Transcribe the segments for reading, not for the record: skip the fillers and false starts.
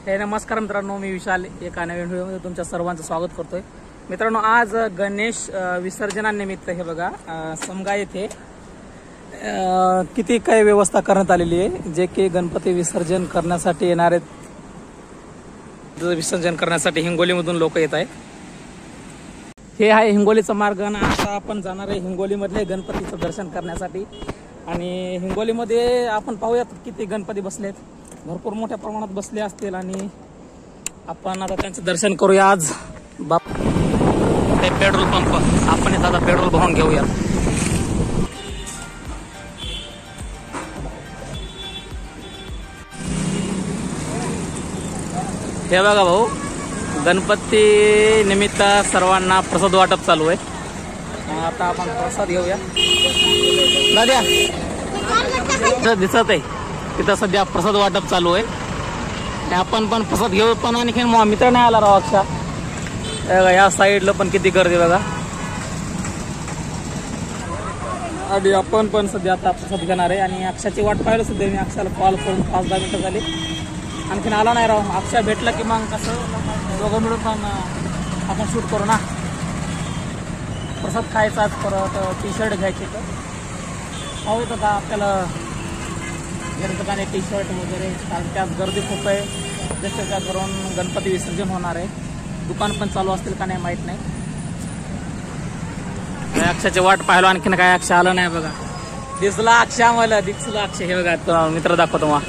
नमस्कार मित्रांनो, मी विशाल एका नवीन व्हिडिओमध्ये तुमच्या सर्वांचं स्वागत करतोय। मित्रांनो, आज गणेश विसर्जनानिमित्त हे बघा समगा येथे किती काय व्यवस्था करण्यात आलेली आहे, जे की गणपती विसर्जन करण्यासाठी येणार आहेत। विसर्जन करण्यासाठी हिंगोलीमधून लोक येत आहेत। हे आहे हिंगोलीचा मार्ग आणि आता आपण जाणार आहे हिंगोलीमधले गणपतीचं दर्शन करण्यासाठी। आणि हिंगोलीमध्ये आपण पाहूयात किती गणपती बसलेत, भरपूर मोठ्या प्रमाणात बसले असतील आणि आपण आता त्यांचं दर्शन करूया। आज बाप हे पेट्रोल पंप, आपण आता पेट्रोल भरून घेऊया। हे बघा भाऊ, गणपती निमित्त सर्वांना प्रसाद वाटप चालू आहे। आता आपण प्रसाद घेऊया। दाद्या दिसत आहे तिथं सध्या प्रसाद वाटप चालू आहे। आपण पण प्रसाद घेऊ, पण आणखी मित्र नाही आला राव अक्षा। या साईडला पण किती गर्दी बघा। आणि आपण पण सध्या आता प्रसाद घेणार आहे आणि अक्षाची वाट पाहिलं सध्या मी। अक्षाला कॉल करून 5-10 मिनिटं झाली, आणखीन आला नाही राव। अक्षा भेटला की मग कसं दोघं मिळून पण आपण शूट करू ना। प्रसाद खायचा, परत टी शर्ट घ्यायचे, तर पाहू का आपल्याला गणपतीने टी शर्ट वगैरे, कारण त्यात गर्दी खूप आहे। जसं का करून गणपती विसर्जन होणार आहे, दुकान पण चालू असतील का नाही माहीत नाही। अक्षाची वाट पाहिलो, आणखीन काय अक्षा आलं नाही बघा। दिसला अक्षा, मला दिसला अक्षा। हे बघा मित्र दाखवतो मग।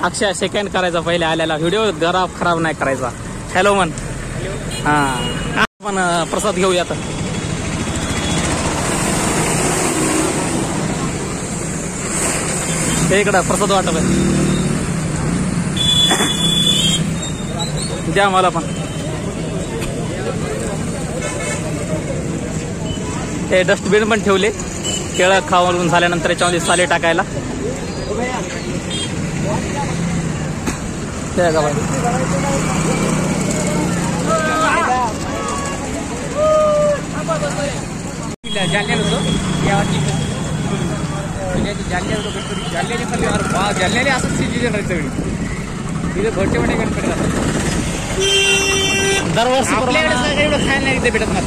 अक्षय सेकंड करायचा पहिले आल्याला, व्हिडिओ खराब नाही करायचा। हॅलो मन, हा आपण प्रसाद घेऊया आता। इकडं प्रसाद वाटप आहे, द्या मला पण। हे डस्टबिन पण ठेवले, केळं खाऊन झाल्यानंतर याच्यामध्ये साले टाकायला। ते का भाई जालन्याने असंच सिच्युएशन राहते सगळी। तिथे भरचे मोठे गणपती राहतात दरवर्षी। आपल्याकडे एवढं खायला नाही तिथे भेटत ना,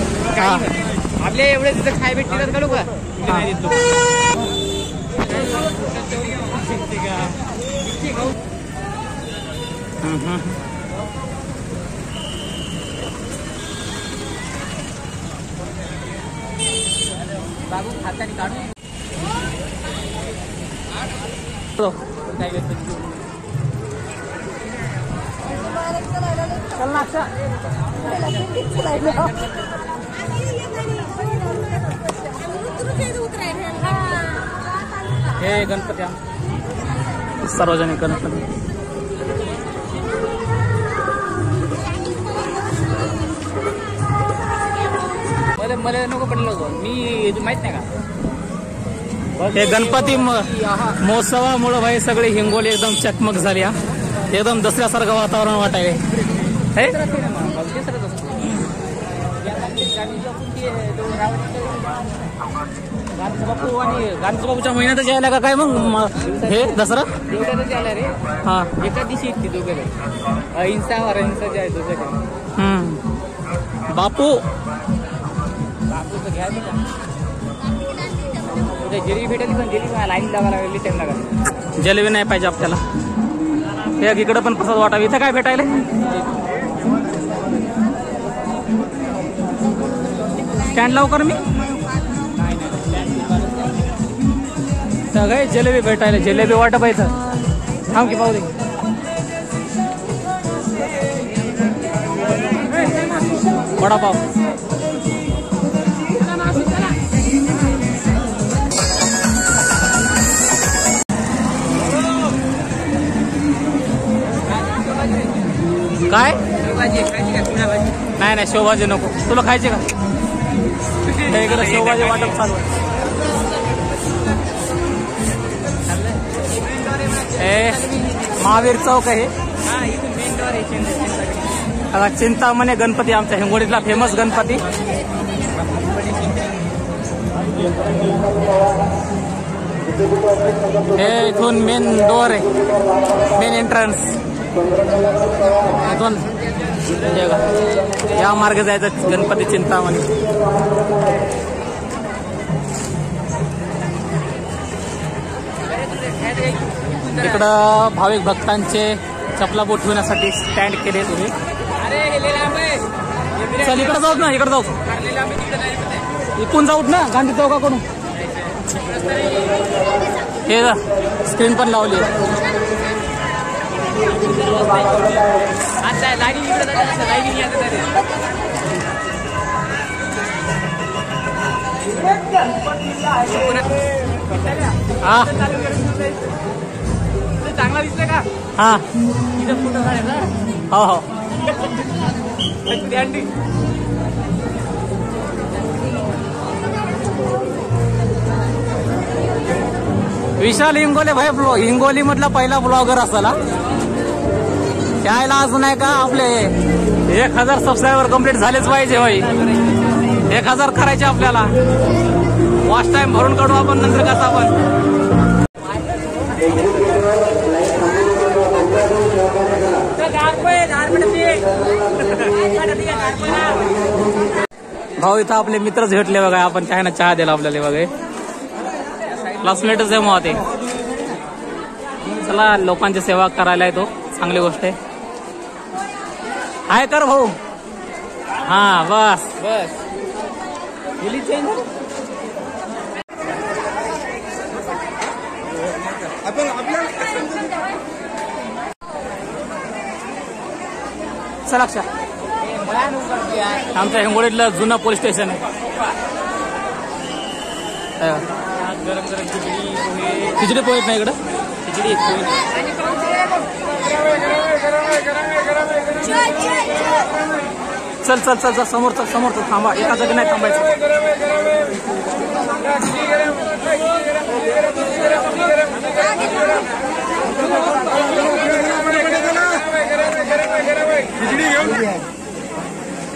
आपल्या एवढे तिथे खाय भेटतात का लोक नाही देत लोक। बाबू खात्याने काढून चल ना अक्षा। हे गणपती सार्वजनिक गणपती। मला नको पडलं होतं, मी माहित नाही का। हे गणपती महोत्सवामुळे भाई सगळे हिंगोली एकदम चकमक झाली। एकदम दसऱ्यासारखं वातावरण वाटायले। बापू आणि गाणचं बाबूच्या महिन्यातच यायला का काय मग हे दसरा? एवढ्यातच यायला रे। हा, एका दिवशी येते दोघे, अहिंसावर अहिंसाचे आहे तुझ्याकडे। बापू बापूचं घ्या मी उद्या जिलेबी भेटेल, पण जिलेबी लाईन लावा लागली टाइम लागला। जिलेबी नाही पाहिजे आपल्याला। हे इकडं पण प्रसाद वाटावे। इथं काय भेटायला? स्टँड लवकर मी सगळे जिलेबी भेटायला, जिलेबी वाटप आहे इथं। थांब की पाहू दे। वडापाव काय? नाही शेवभाजी नको, तुला खायचे का? इकडे शेवभाजी वाटप चालू आहे। महावीर चौक आहे। आता चिंतामणी गणपती आमच्या हिंगोलीतला फेमस गणपती। हे इथून मेन डोअर आहे, मेन एंट्रन्स इथून. या मार्गे जायचं गणपती चिंतामणी. इकडं भाविक भक्तांचे चपला बोट ठेवण्यासाठी स्टँड केले तुम्ही. चल इकडे जाऊ ना, इकडे जाऊ, इकडून जाऊत ना गांधी चौकाकडून. हे स्क्रीन पण लावली आहे. हा चांगला दिसतंय का? हा इथं फोटो काढायचा. हो हो. विशाल हिंगोले भाई हिंगोली मधला पहिला ब्लॉगर असाला. त्याला अजून आहे का आपले 1000 सबस्क्रायबर कम्प्लीट झालेच पाहिजे भाई. 1000 करायचे आपल्याला. वॉच टाइम भरून काढू आपण नंतर कसं आपण. भाऊ इथं आपले मित्रच भेटले बघा. आपण काय ना चहा दिला आपल्याला बघा. क्लासमेटच आहे मग ते. चला लोकांची सेवा करायला येतो, चांगली गोष्ट आहे. हाय कर भाऊ. हा बस बस चला अक्षा. आमच्या हिंगोलीतलं जुनं पोलीस स्टेशन आहे. गरम गरम खिचडी पोहेत नाही इकडं. खिचडी चल चल चल चल समोर चल, समोर चल. थांबा, एका जागी नाही थांबायचं.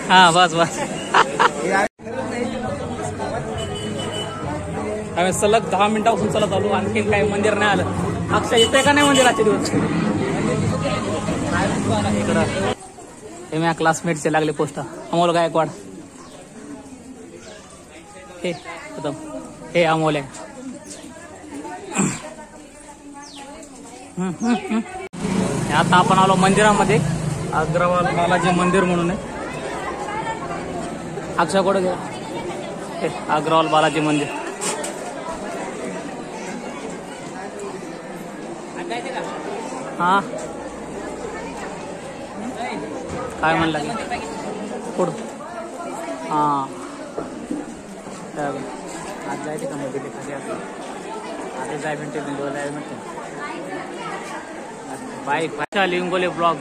हा बस बस. आम्ही सलग 10 मिनिटापासून चलत आलो. आणखीन काही मंदिर नाही आलं. अक्षय येते का नाही मंदिराचे दिवस. इकडं हे माझ्या क्लासमेटचे लागले पोस्टर. अमोल गायकवाड. हे एकदम हे अमोल आहे. आता आपण आलो मंदिरामध्ये. अग्रवाल बालाजी मंदिर म्हणून आहे. अक्षय कुठे गेला. हे अग्रवाल बालाजी मंदिर. हा काय म्हणलं की पुढं. हा आज जायचे का मग तिथे खाली. आता जाय मिनटे जाय म्हणते. By Lingole blog.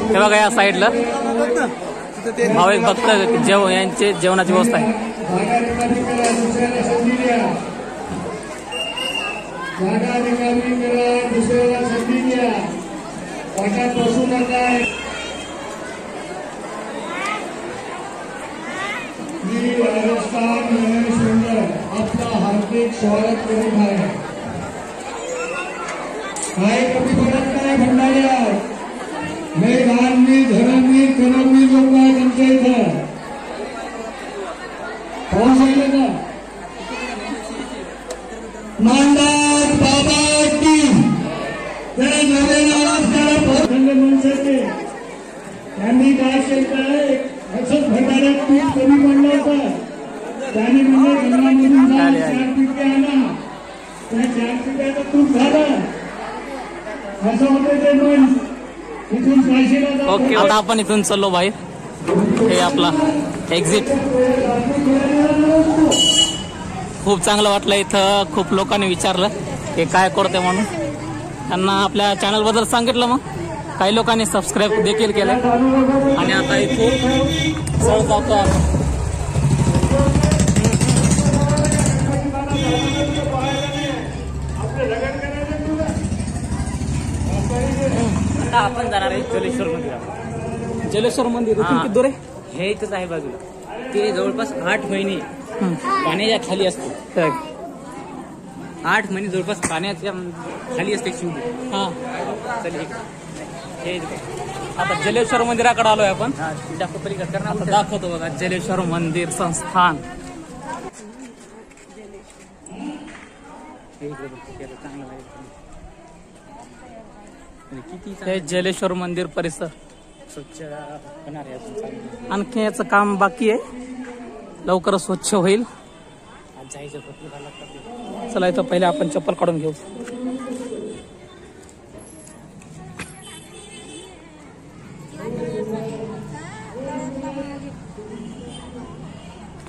हे बघा या साईडला भाविक भक्त यांचे जेवणाची व्यवस्था आहे. मी राजस्थान आपला हार्दिक स्वागत करीत आहे. काय कमी पडत नाही भंडाऱ्या. लय दानवी धर्मवी करमवी लोक आहेत आमच्या इथं. पाऊस आहे का. मानदार बाबा की जरा जोरेला माणसाचे त्यांनी काय केलं. असंच भंडाऱ्यात पीठ कमी पडलं होतं. त्याने म्हणजे गंगामधून जाऊन 4 पिके आणा. त्या 4 पिकाचं तूप झालं. असं होतं ते मन. इथून काशीला जाऊ. ओके आता आपण इथून चाललो बाहेर. हे आपला एक्झिट. खूप चांगलं वाटलं इथं. खूप लोकांनी विचारलं हे काय करते म्हणून. त्यांना आपल्या चॅनल बद्दल सांगितलं. मग काही लोकांनी सबस्क्राईब देखील केलं. आणि आता इथून चढ जातो आपण. आता आपण जाणार आहे जलेश्वर मंदिर. जलेश्वर मंदिर इथून किती दूर आहे. हे इथंच आहे बाजूला. ते जवळपास 8 महिने पाण्याच्या खाली असते. 8 महिने जवळपास पाण्याच्या खाली असते शिवलिंग. हा चल हे आता जलेश्वर मंदिराकडे आलोय आपण. दाखव पलीकडे कर ना. आता दाखवतो बघा जलेश्वर मंदिर संस्थान. हे इकडे बघ, ते चांगलं आहे. किती हे जलेश्वर मंदिर परिसर. स्वच्छ होणार आहे अजून चांगलं. आणखी याचं काम बाकी आहे, लवकरच स्वच्छ होईल. आज जायचं भरपूर झालं लागतं. चला इथं पहिले आपण चप्पल काढून घेऊ.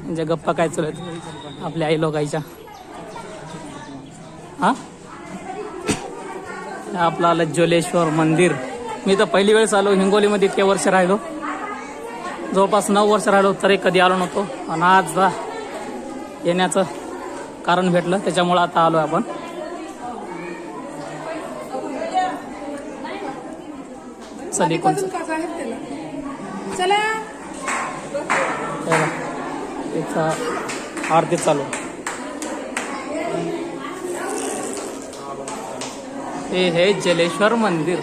म्हणजे गप्पा काय चालू आहेत आपल्या आई लोकांच्या. हा आपलं आलं जलेश्वर मंदिर. मी तर पहिली वेळेस आलो हिंगोलीमध्ये. इतके वर्ष राहिलो, जवळपास 9 वर्ष राहिलो, तरी कधी आलो नव्हतो. आणि आज येण्याचं कारण भेटलं, त्याच्यामुळे आता आलो आपण. चल कोण चला त्याचा आरती चालू. हे हे जलेश्वर मंदिर.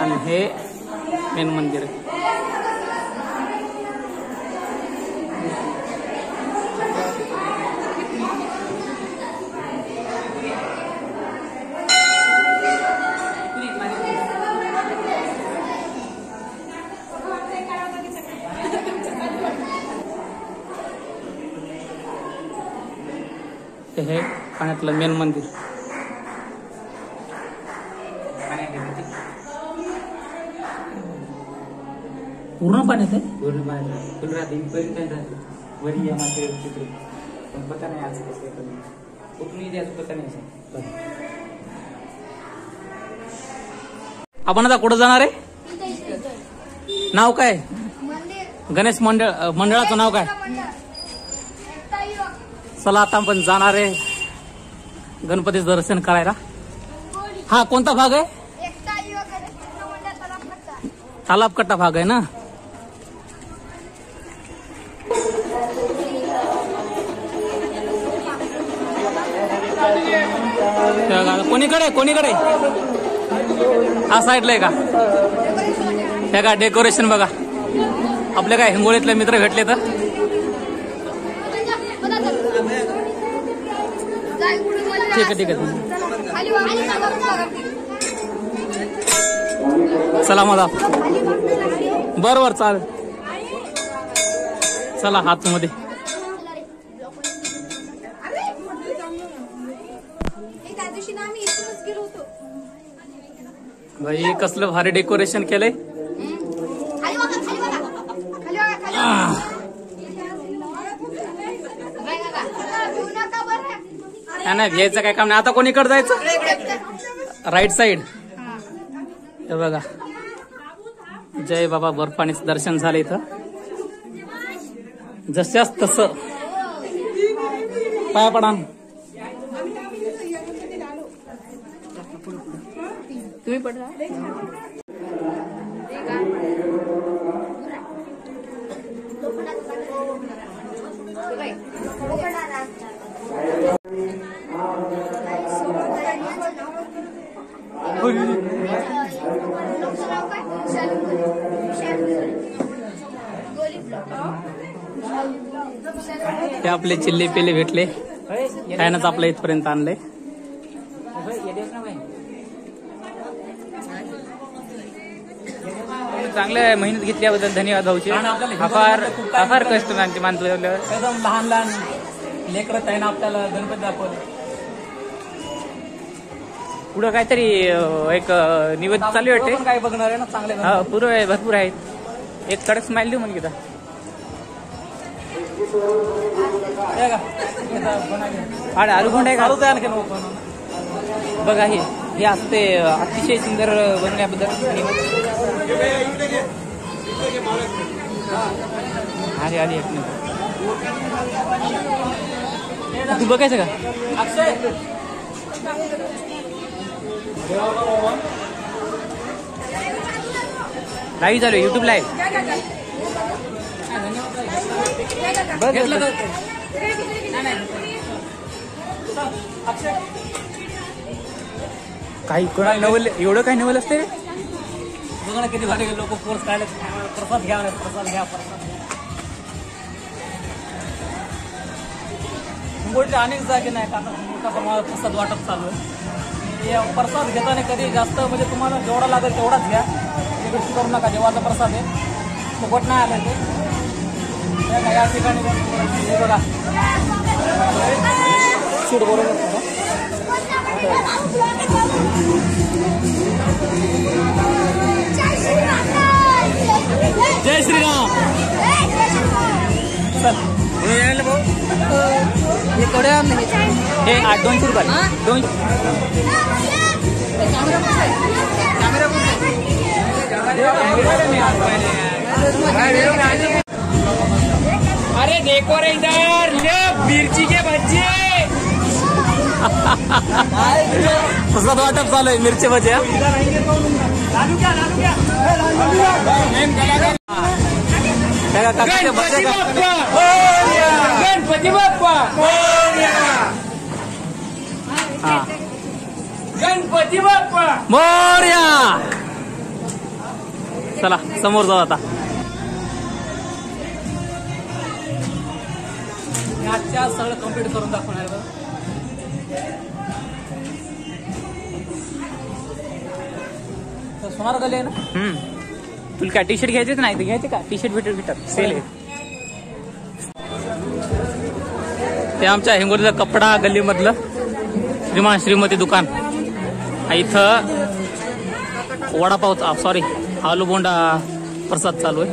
आणि हे मेन मंदिर आहे. हे पाण्यातलं मेन मंदिर. पूर्ण पाण्यात आहे. पूर्ण पाण्यात फुल राहते इथपर्यंत राहते. वरी या मागे तिकडे पण पता नाही आज कसं पण कुठून द्यायचं पता नाही. आपण आता कुठं जाणार आहे? नाव काय? गणेश मंडळाचं नाव काय? चला आता आपण जाणार आहे गणपतीचं दर्शन करायला. हा कोणता भाग आहे? तालाबकट्टा भाग आहे ना. कोणीकडे हा साईडला आहे का? हे का डेकोरेशन बघा. आपले काय हिंगोळीतले मित्र भेटले तर ठीक आहे. चला मला बरोबर चालेल. चला हातमध्ये. भाई कसलं भारी डेकोरेशन केलंय. नाही घ्यायचं काय काम नाही. आता कोणीकडे जायचं? Right side. हे बघा जय बाबा बर्फानीचं दर्शन झालं इथं. जशाच तसं पाया पडा. तुम्ही पडला ते आपले चिल्ले पेले भेटले. त्यानंच आपल्या इथपर्यंत आणलंय. चांगल्या मेहनत घेतल्याबद्दल धन्यवाद भाऊचे. फार कष्ट मानतो. एकदम लहान लहान लेकरं त्यानं आपल्याला गणपती दाखवले. पुढं काहीतरी एक निवेद चालू वाटते. काय बघणार आहे ना चांगले. हा पुरं आहे, भरपूर आहेत. एक कडक स्माइल देऊ म्हणजे आलूगोंड आहे का? आणखी बघा हे असते अतिशय सुंदर बनवण्याबद्दल अरे आली एक तू बघायचं का? अक्षय लाईव्ह चालू युट्यूब लाईव्ह. घेतलं तर काही कोणाला नवल एवढं काही नवल असते रे. बघा ना किती भारी लोक कोर्स काढले. प्रसाद घ्या प्रसाद घ्या प्रसाद घ्या. हिंगोलीच्या अनेक जागे नाही आता मोठ्या प्रमाणात प्रसाद वाटप चालू आहे. हे प्रसाद घेताना कधी जास्त म्हणजे तुम्हाला जेवढा लागेल तेवढाच घ्या. हे गोष्टी करू नका. देवाचा प्रसाद आहे फुकट नाही आलं ते. या ठिकाणी हे बघा शूट बरोबर जय श्रीराम. चल हे थोडे हे 200 रुपये 200. अरे देखो रे इधर ले मिर्ची के भज्जे. प्रसाद वाटप चालू आहे. मिरची भजी. गणपती बाप्पा गणपती बाप्पा मोरया. चला समोर जाऊ आता. आजच्या सगळं कम्प्लीट करून दाखवणार बघा. सोनार गली आहे ना. तुला काय टी शर्ट घ्यायचेच नाही. घ्यायचे का टी शर्ट भेटत सेल आहे. ते आमच्या हिंगोलीचं कपडा गल्लीमधलं श्रीमान श्रीमती दुकान. इथं वडापाव सॉरी आलू बोंडा प्रसाद चालू आहे.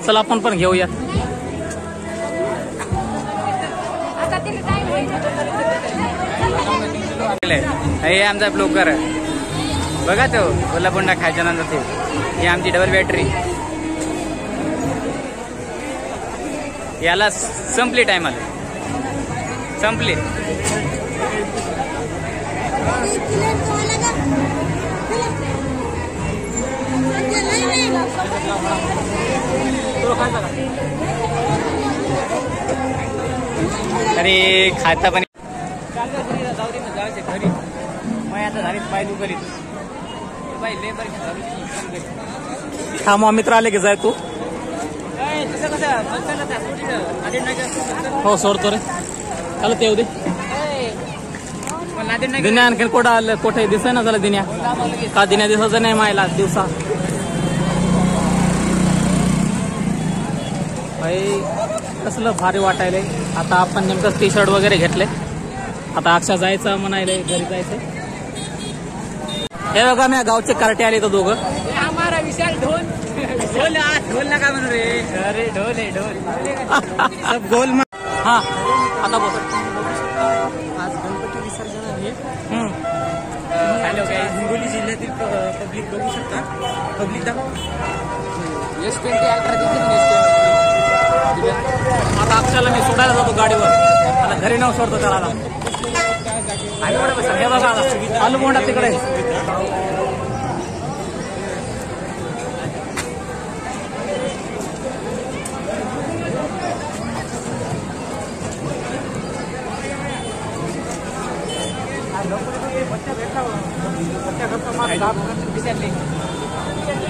चला आपण पण घेऊया. हे आमचा ब्लोकर बघा तो ओला बोंडा खायच्या नंतर ते. ही आमची डबल बॅटरी. याला संपली टायमाला संपली. अरे खाता पण जायचे घरी. मग आता झाली पाय तू करीत बाई लेबर. हा मग मित्र आले की जाय तू. हो सोडतो रे. चालत येऊ दे. दिन्या आणखी कोठं आलं कोठे दिसाय ना झालं. दिन्या का दिन्या दिवसाचं नाही मायला दिवसा. भाई कसलं भारी वाटायलंय. आता आपण नेमकं टी शर्ट वगैरे घेतले. आता अक्षा जायचं म्हणायलंय घरी जायचं. हे बघा मी गावचे कार्टे आले तर दोघं. हमारा विशाल ढोल ढोल ढोल नका म्हणू रे. अरे ढोल आहे ढोल. सब गोल. हा आता बोल. आज गणपती विसर्जन आहे. हॅलो काय हिंगोली जिल्ह्यातील पब्लिक बघू शकता. पब्लिक दाखव. आता अक्षाला मी सोडायला जातो गाडीवर. आता घरी नाव सोडतो त्याला. हे बघा आलू बोंडा तिकडे.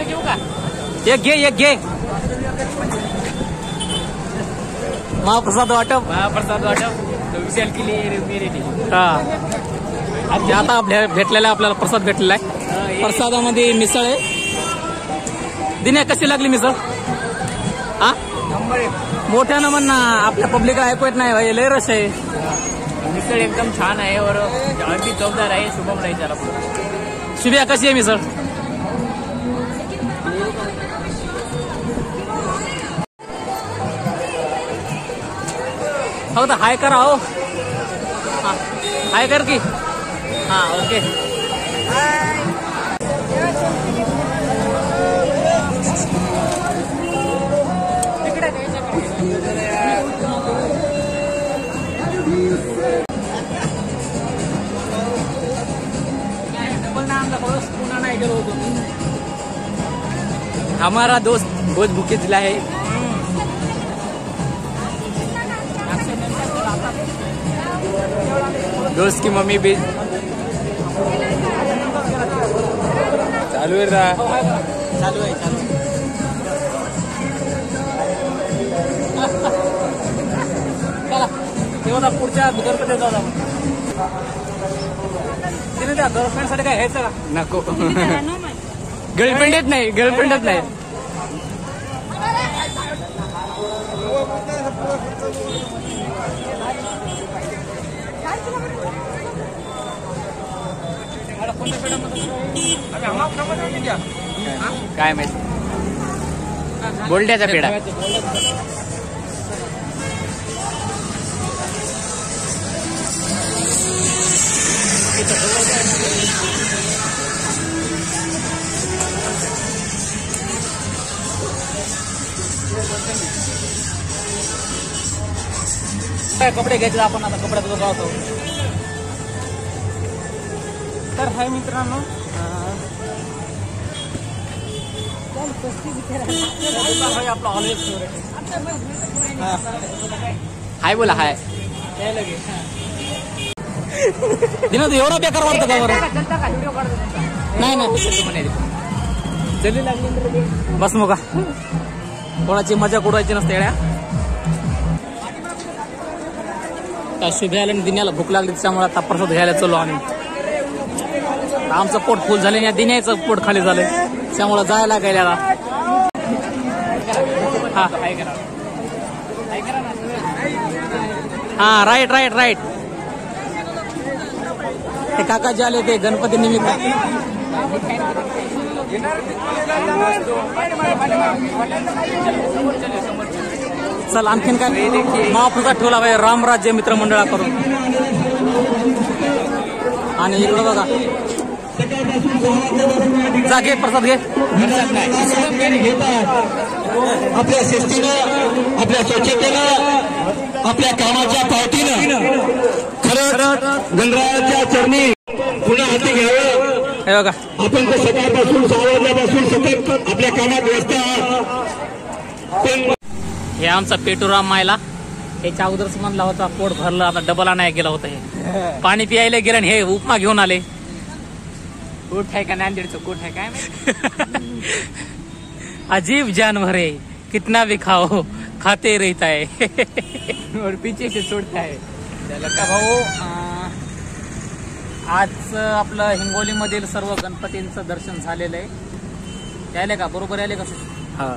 घेऊ का. एक घे महाप्रसाद वाटप. महाप्रसाद वाटप विशाल केली मेरे. हा आता भेटलेला आपल्याला प्रसाद भेटलेला आहे. प्रसादामध्ये मिसळ आहे. दिन्या कशी लागली मिसळ. हा मोठ्यानं म्हण ना. आपल्या पब्लिकला ऐकू येत नाही भाई. लय रस आहे. मिसळ एकदम छान आहे और अगदी चवदार आहे. शुभम राहायचा. शुभ्या कशी आहे मिसळ. हो तर हाय करा. हो हाय कर की. हा ओके. हमारा दोस्त बहुत भूखे दिला है. दोस्त की मम्मी भी चालू आहे. चालू आहे. चला तेव्हा पुढच्या गणपतीत जाऊ आपण. तिने त्या गर्लफ्रेंड साठी काय घ्यायचं का? नको. गर्लफ्रेंडच नाही. काय माहिती. बोलट्याचा पेढा. काय कपडे घ्यायचे आपण आता कपड्यात जातो. तर हाय मित्रांनो, आपला ऑलवेज फेवरेट. हाय बोला. हाय दिना तू एवढा बेकार वाटतं का बरं? नाही ना बस मग कोणाची मजा उडवायची नसते. येड्या काय शुभ्याला आणि दिन्याला भूक लागली त्याच्यामुळे आता प्रसाद घ्यायला चलो आम्ही. आमचं पोट फुल झालं आणि या दिन्याचं पोट खाली झालंय त्यामुळे जायला गेल्याला. हा राईट. ते काका जे आले ते गणपती निमित्त. चल आणखीन काय महाप्रसाद ठेवला पाहिजे रामराज्य मित्रमंडळाकडून. आणि इकडं बघा जा घे प्रसाद घे. आपल्या शिस्तीनं, आपल्या स्वच्छतेनं, आपल्या कामाच्या पावतीनं खरंच गणरायाच्या चरणी पुन्हा हाती घ्यावं. हे बघा आपण तर सकाळपासून 6 वाजल्यापासून सतत आपल्या कामात व्यस्त आहात. पण हे आमचा पेटूराम मायला याच्या अगोदरच म्हणला होता पोट भरलं आता डबल आणायला गेला होता. हे पाणी पियायला गेलं आणि हे उपमा घेऊन आले. कोट आहे का नांदेडचं कोट आहे काय. अजीब जानवर है कितना भी खाओ खाते रहता है. और पीछे से सोडता है. का भाऊ आज आपलं हिंगोलीमधील सर्व गणपतींचं दर्शन झालेलं आहे. यायले का बरोबर यायले का? हा.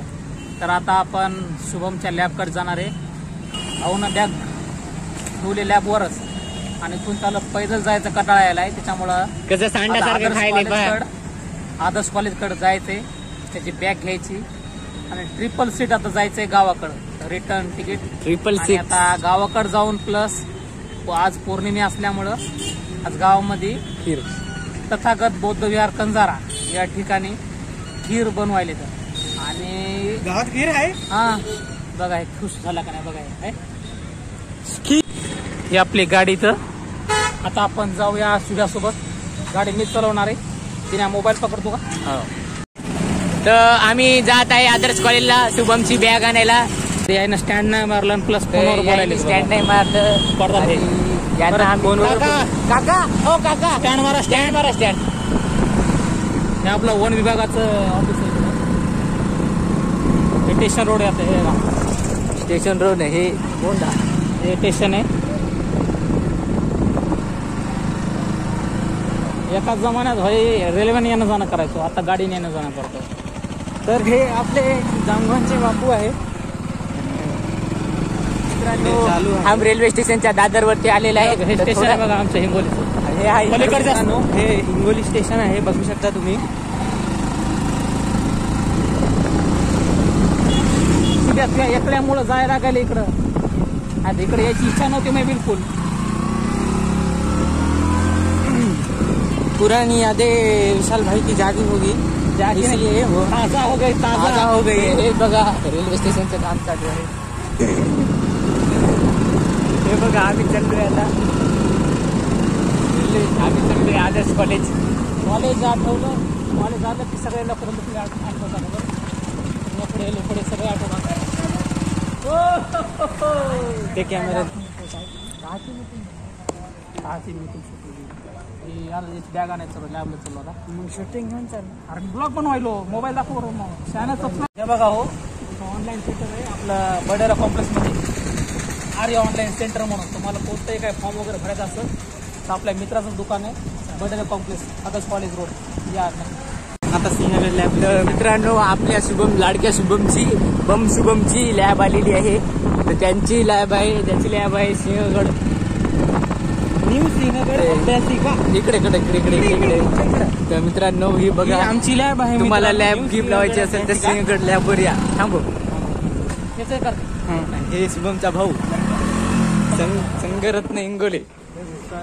तर आता आपण शुभमच्या लॅबकडे जाणार आहे. अहो बॅग ठेवले लॅबवरच आणि इथून त्याला पैदल जायचं कंटाळा यायलाय त्याच्यामुळं कसं सांडासारखं खायला आदर्श कॉलेजकडे जायचंय. त्याची बॅग घ्यायची आणि ट्रिपल सीट आता जायचंय गावाकडं. रिटर्न तिकीट ट्रिपल आणि सीट. आता गावाकडे जाऊन प्लस आज पौर्णिमे असल्यामुळं आज गावामध्ये खीर तथागत बौद्ध विहार कंजारा या ठिकाणी खीर बनवायले. तर आणि गावात खीर आहे. हा बघा खुश झाला का नाही बघा. ही आपली गाडी. तर आता आपण जाऊया शुभ्यासोबत. गाडी मीच चालवणार आहे. तिने मोबाईल पकडतो का? तर आम्ही जात आहे आदर्श कॉलेजला शुभमची बॅग आणायला. ते आहे ना स्टँड नाही मारलं प्लस फोनवर बोलायला स्टँड नाही मारलं. काका हो काका स्टँड मारा स्टँड. हे आपलं वन विभागाचं ऑफिस आहे. हे स्टेशन रोड आहे. हे स्टेशन रोड आहे. हे गोंडा हे स्टेशन आहे. एकाच जमान्यात रेल्वेने येणं जाणं करायचो. आता गाडीने येणं जाणं करतो. तर हे आपले जामगावचे बापू आहे. हम रेल्वे स्टेशनच्या दादरवरती आलेला आहे. हे स्टेशन आहे बघा आमचं हिंगोलीचं. हे आहे पलीकडचं. हे हिंगोली स्टेशन आहे. बघू शकता तुम्ही. एकल्यामुळं जायला लागले इकडं. आता इकडे यायची इच्छा नव्हती मी बिलकुल. पुरानी यादें विशाल भाई की जागी होगी. इसलिए वो ताजा हो गई. हे बघा रेल्वे स्टेशनचं काम चालू आहे. हे बघा आम्ही चाललोय आता. आम्ही चाललोय आदर्श कॉलेज. कॉलेज आठवलं. कॉलेज आलं की सगळे लोक लफडे लफडे सगळे आठवतात. ते कॅमेरा बॅग आणायचं चालू लॅबला चालू आता. मग शूटिंग घेऊन चालू. अरे ब्लॉग बनवायलो मोबाईल दाखव मग चॅनल सबस्क्राईब. हे बघा हो ऑनलाईन सेंटर आहे आपलं बडेरा कॉम्प्लेक्समध्ये आर्य ऑनलाईन सेंटर म्हणून. तुम्हाला कोणतंही काय फॉर्म वगैरे भरायचं असेल तर आपल्या मित्राचं दुकान आहे बडेरा कॉम्प्लेक्स आदर्श कॉलेज रोड या. आता सिंहगड लॅब मित्रांनो आपल्या लाडक्या शुभमची लॅब आलेली आहे. तर त्यांची लॅब आहे त्याची लॅब आहे सिंहगड न्यू सिंहगड अभ्यासिका. इकडे तर मित्रांनो ही बघा आमची लॅब आहे. तुम्हाला लॅब गिफ्ट लावायची असेल तर सिंहगड लॅबवर या. थांबो हे शुभमचा भाऊ संगरत्न इंगोले.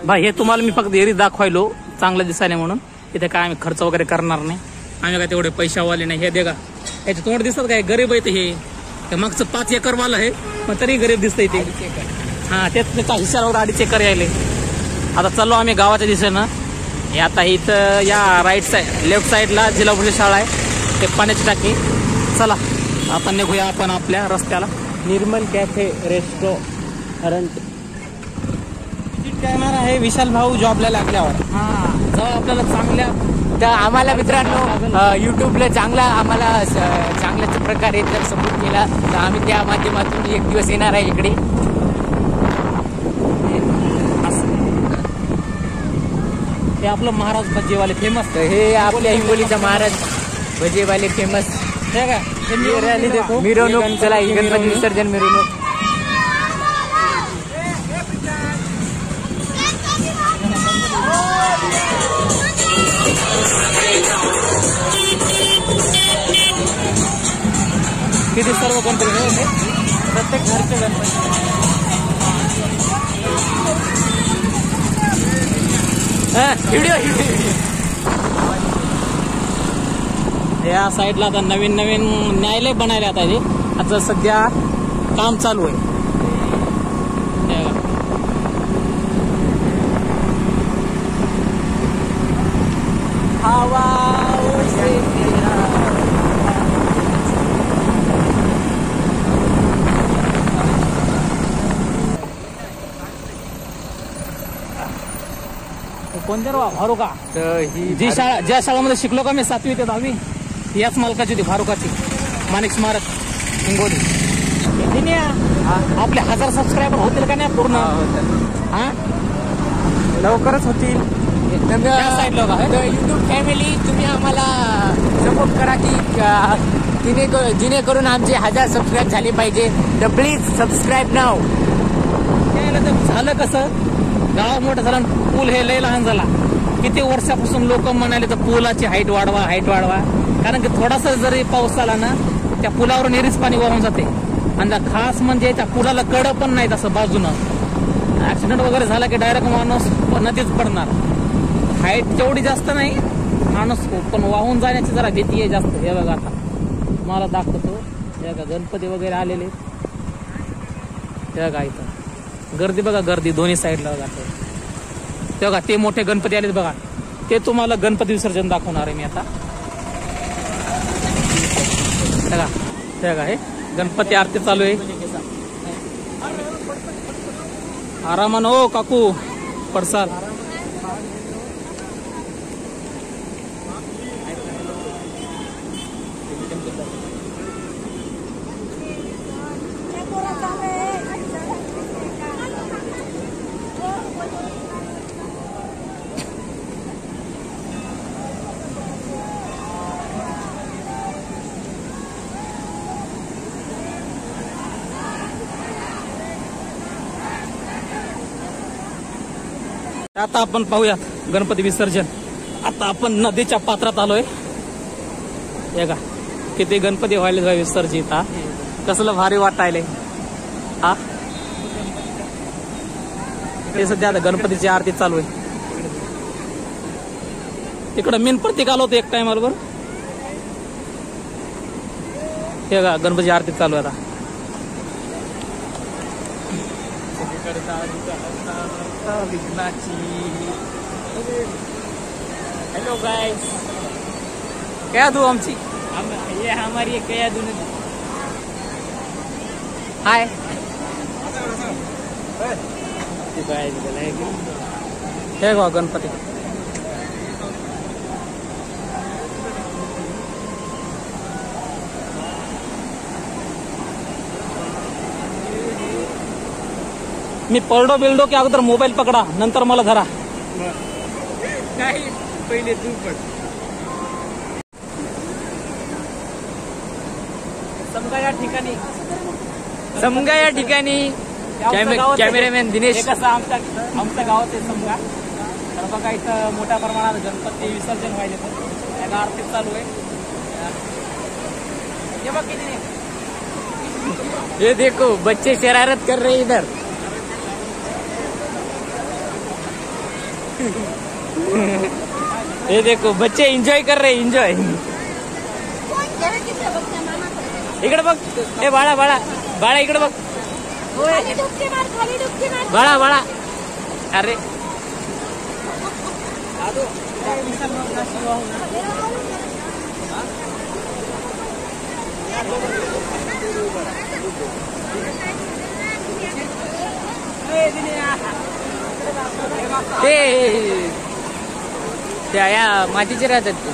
भाई हे तुम्हाला मी फक्त एरी दाखवायलो चांगलं दिसायला म्हणून. इथे काय आम्ही खर्च वगैरे करणार नाही. आम्ही काय तेवढे पैशावाले नाही. हे दे का याचे तोंड दिसतात काय गरीब आहे. हे मागचं 5 एकर वाला आहे पण तरी गरीब दिसतंय ते. हा त्याचा हिशावर 2.5 एकर यायले. आता चाललो आम्ही गावाच्या दिशेनं. हे आता इथं या राईट साईड लेफ्ट साईडला जिल्हा परिषद शाळा आहे ते पाण्याची टाकी. चला आता निघूया आपण आपल्या रस्त्याला. निर्मल कॅफे रेस्टॉरंट कॅमेरा आहे विशाल भाऊ जॉबला लागल्यावर. हा जेव्हा आपल्याला चांगल्या तर आम्हाला मित्रांनो युट्यूबला चांगल्या प्रकारे जर सपोर्ट केला तर आम्ही त्या माध्यमातून एक दिवस येणार आहे इकडे. हे आपलं महाराज भजीवाले फेमस. हे आपल्या हिंगोलीचा महाराज भजीवाले फेमस. हे काय मिरवणूक चला गणपती विसर्जन मिरवणूक. किती सर्व गणपती प्रत्येक घरचे गणपती. व्हिडिओ या साईडला आता नवीन न्यायालय बनायला आता हे आता सध्या काम चालू आहे. कोणत्या भारुका जी शाळा ज्या शाळेमध्ये शिकलो का मी 7वी ते 10वी याच मालकाची होती भारुकाची माणिक स्मारक हिंगोली. आपले 1000 सबस्क्रायबर होतील का नाही पूर्ण? हा लवकरच होतील. साईडला युट्यूब फॅमिली तुम्ही आम्हाला सपोर्ट करा की जेणेकरून आमचे 1000 सबस्क्राईब झाले पाहिजे. तर प्लीज सबस्क्राईब नाव. झालं कसं गाव मोठं झालं पूल हे लय लहान झाला. किती वर्षापासून लोक म्हणाले तर पुलाची हाईट वाढवा कारण की थोडासा जरी पाऊस आला ना त्या पुलावर निरीच पाणी वाहून जाते. आणि खास म्हणजे त्या पुलाला कड पण नाही तसं बाजूनं. ऍक्सिडेंट वगैरे झाला की डायरेक्ट माणूस नदीच पडणार. हाईट तेवढी जास्त नाही माणूस पण वाहून जाण्याची जरा भीती आहे जास्त. हे बघा आता तुम्हाला दाखवतो. हे बघा गणपती वगैरे आलेले. हे बघा इथं गर्दी बघा गर्दी दोन्ही साईडला बघा. ते बघा ते मोठे गणपती आलेत बघा. ते तुम्हाला गणपती विसर्जन दाखवणार आहे मी आता. बघा हे गणपती आरती चालू आहे. आरामान हो काकू पडसाल. आता आपण पाहूया गणपती विसर्जन. आता आपण नदीच्या पात्रात आलोय. हे का किती गणपती व्हायला विसर्जित. हा कसलं भारी वाटायले. हा ते सध्या आता गणपतीची आरती चालू आहे. तिकडं मेन प्रतीक आलो होतो एक टाइम बरोबर. हे का गणपतीची आरती चालू आहे आता. हॅलो गाइस क्या दू आमची ये हमारी कया दुनिया हाय हे गो गणपती मी पडलो बिल्डो की अगोदर मोबाईल पकडा नंतर मला धरा. नाही पहिले तू पण. समगा या ठिकाणी कॅमेरामॅन दिनेश. कसं आमच्या गावात आहे समजा. तर बघा इथं मोठ्या प्रमाणात गणपती विसर्जन व्हायचे तर आरती चालू आहे. हे बघ किती ये देखो बच्चे शरारत कर रहे इधर. ये देखो बच्चे एंजॉय कर रहे एंजॉय. इकडे बघ ए बाळा बाळा बाळा इकडे बघ. बाळा बाळा अरे ते त्या या मातीचे राहतात ते.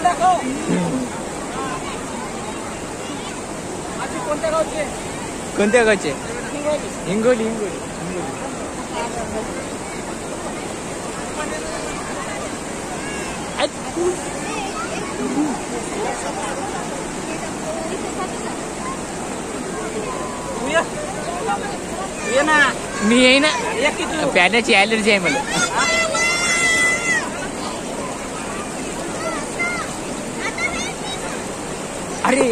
दाखव. कोणत्या गावचे? कोणत्या गावचे? हिंगोली. ये ना मी येईन प्याण्याची ॲलर्जी आहे मला. अरे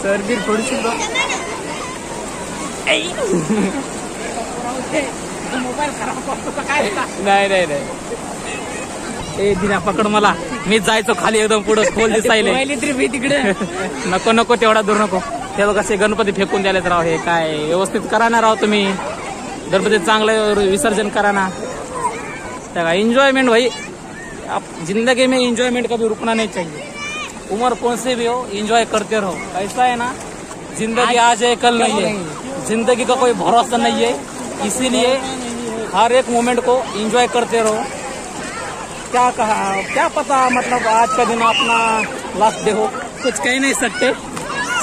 सर्दी थोडीशी मोबाईल खराब करतो का काय? नाही ए दिना पकड मला. मी जायचो खाली एकदम पुढे खोल दिसायले. तिकडे नको तेवढा दूर नको. हे बघ असे गणपती फेकून द्यायला राव. हे काय व्यवस्थित करा ना राव तुम्ही. गणपती चांगलं विसर्जन करा ना. एंजॉयमेंट भाई जिंदगी में एंजॉयमेंट कभी रुकना नहीं चाहिए. उम्र कौन सी भी हो एंजॉय करते रहो. ऐसा है ना जिंदगी आज है कल नहीं है. जिंदगी का कोई भरोसा नहीं है. इसीलिए हर एक मोमेंट को एंजॉय करते रहो. क्या कहा क्या पता मतलब आज का दिन अपना लास्ट डे हो. कुछ कह नहीं सकते.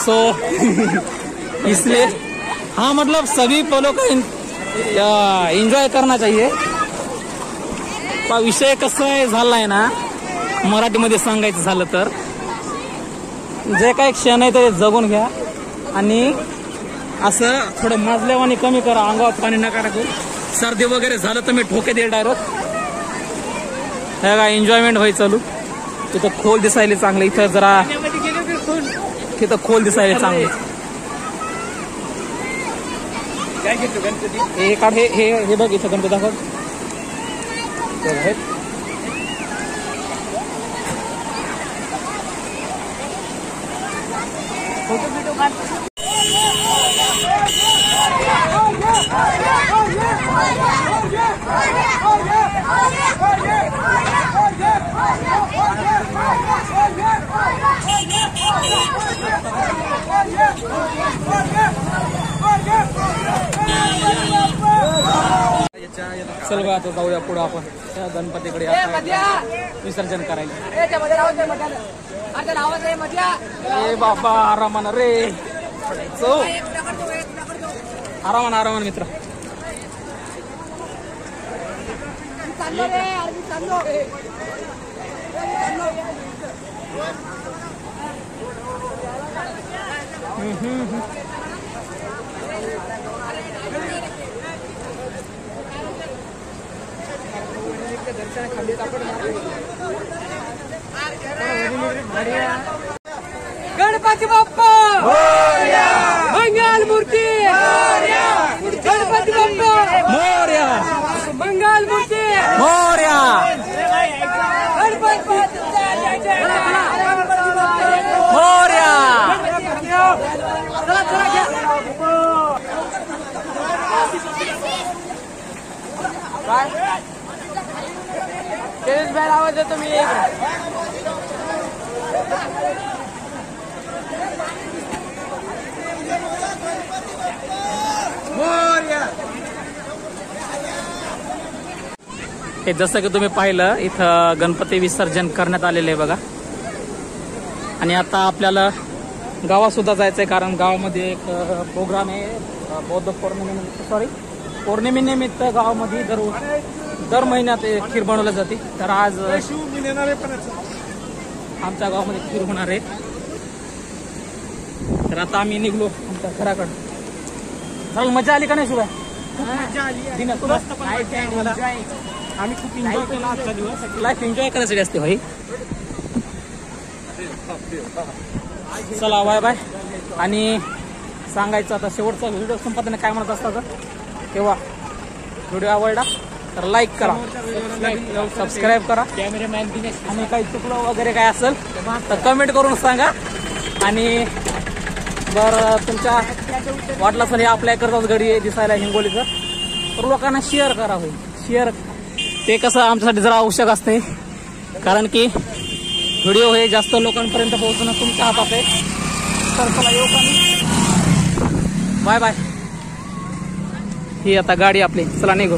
सो इसलिए हाँ मतलब सभी पलों का एंजॉय करना चाहिए. विषय कसं झालाय ना मराठीमध्ये सांगायचं झालं तर जे काही क्षण आहे ते जगून घ्या आणि असं थोडं माजल्यावानी कमी करा. अंगावर पाणी नका टाकू. सर्दी वगैरे झालं तर मी ठोके दे डायरेक्ट. हे का एन्जॉयमेंट व्हायचं चालू. तिथं खोल दिसायला चांगलं. इथं जरा तिथं खोल दिसायला चांगलं. हे काढ हे बघ इथं गणपती दाखव. चल बा आता जाऊया पुढे आपण त्या गणपतीकडे विसर्जन करायला. ए बाबा आरामान रे. आरामान मित्र. गणपती बाप्पा मंगल मूर्ती. गणपती बाप्पा मोरया. मंगल मूर्ती. मोरया. गणपती मोरया. बाहेर आवाज येतो मी हे जसं की तुम्ही पाहिलं इथं गणपती विसर्जन करण्यात आलेले आहे बघा. आणि आता आपल्याला गावात सुद्धा जायचंय कारण गावामध्ये एक प्रोग्राम आहे बौद्ध पौर्णिमेनिमित्त गावामध्ये दर महिन्यात खीर बनवली जाते. तर आज आमच्या गावामध्ये खीर होणार आहे. तर आता आम्ही निघलो आमच्या घराकडे. चल मजा आली का नाही सुबह? आम्ही खूप एन्जॉय केला आजचा दिवस. लाईफ एन्जॉय करायसाठी असते भाई. चला बाय बाय. आणि सांगायचं आता शेवटचा व्हिडिओ संपताना काय म्हणत असतात तेव्हा व्हिडिओ आवडला तर लाईक करा, सबस्क्राईब करा. आणि काही चुकलं वगैरे काय असेल तर कमेंट करून सांगा. आणि बरं तुमच्या वाटलं असेल हे आपल्या करतात गडी दिसायला हिंगोलीचं तर लोकांना शेअर करा. होईल शेअर ते कसं आमच्यासाठी जरा आवश्यक असते कारण की व्हिडिओ हे जास्त लोकांपर्यंत पोहोचणं तुमच्या हातात आहे. तर चला येऊ का मी. Bye bye. ही आता गाडी आपली. चला निघू.